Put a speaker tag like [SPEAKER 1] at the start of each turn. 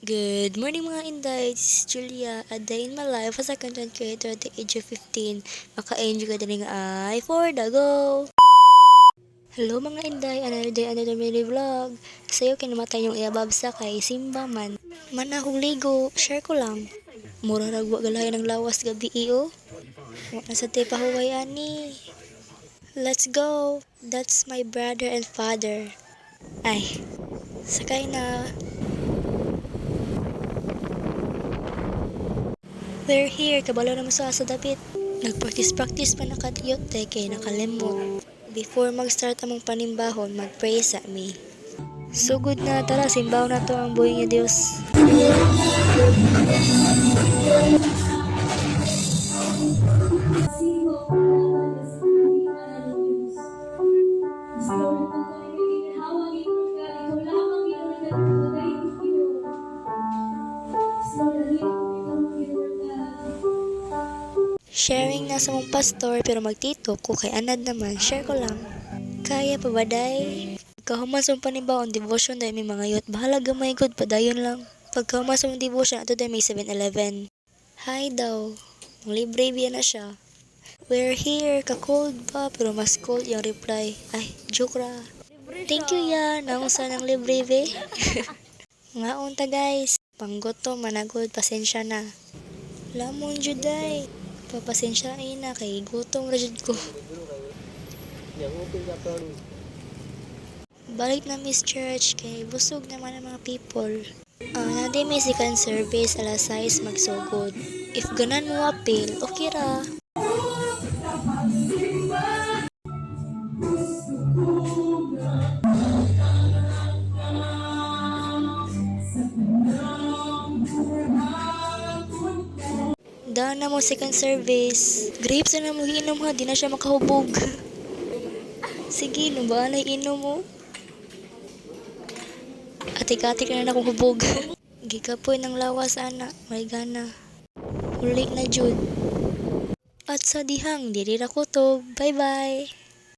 [SPEAKER 1] Good morning mga Inday, this is Julia. A day in my life as a content creator at the age of 15. Maka-enjoy ka din ay for the go! Hello mga Inday, another day, another mini vlog. Sa'yo kinamatay yung iababsa kay Simba man. Manahong ligo, share ko lang. Mura ragwa galahay ng lawas gabi iyo. Wala sa te pahuway ani. Let's go! That's my brother and father. Ay, sakay na. We're here, kabalo naman sa dapit. Nag-practice pa nakadiyote kay nakalimot. Before mag-start among panimbahon, mag-pray sa me. Sugod na, tara, simbaw na to ang buhay niya Diyos. Sharing na sa mong pastor pero magtitop ko kay anad naman, share ko lang. Kaya pa ba day? Pagkahuman sa mong panimbaon, devotion dahil may mga yot, bahala gamay good, padayon lang. Pagkahuman sa mong devotion, ato dahil may 7-Eleven. Hi daw, libre biya na siya. We're here, ka-cold pa, pero mas cold yung reply. Ay, joke ra. Thank you ya, naunsa ng libre be. Nga unta guys, panggoto, managod, pasensya na. Lamon juday. Papasensyain na kay gutom rajud ko. Balik na Miss Church kay busog naman ang mga people. Nadi may second service alas 6 magsugod. If ganan mo appeal, okay ra. Daan na mo second service. Grapes na mo inom ha, di na siya makahubog. Sige, lumba na inom mo. Atik-atik na akong hubog. Gikapoy ng lawas ana, may gana. Huli na jud. At sa dihang, diri ra ko to. Bye-bye.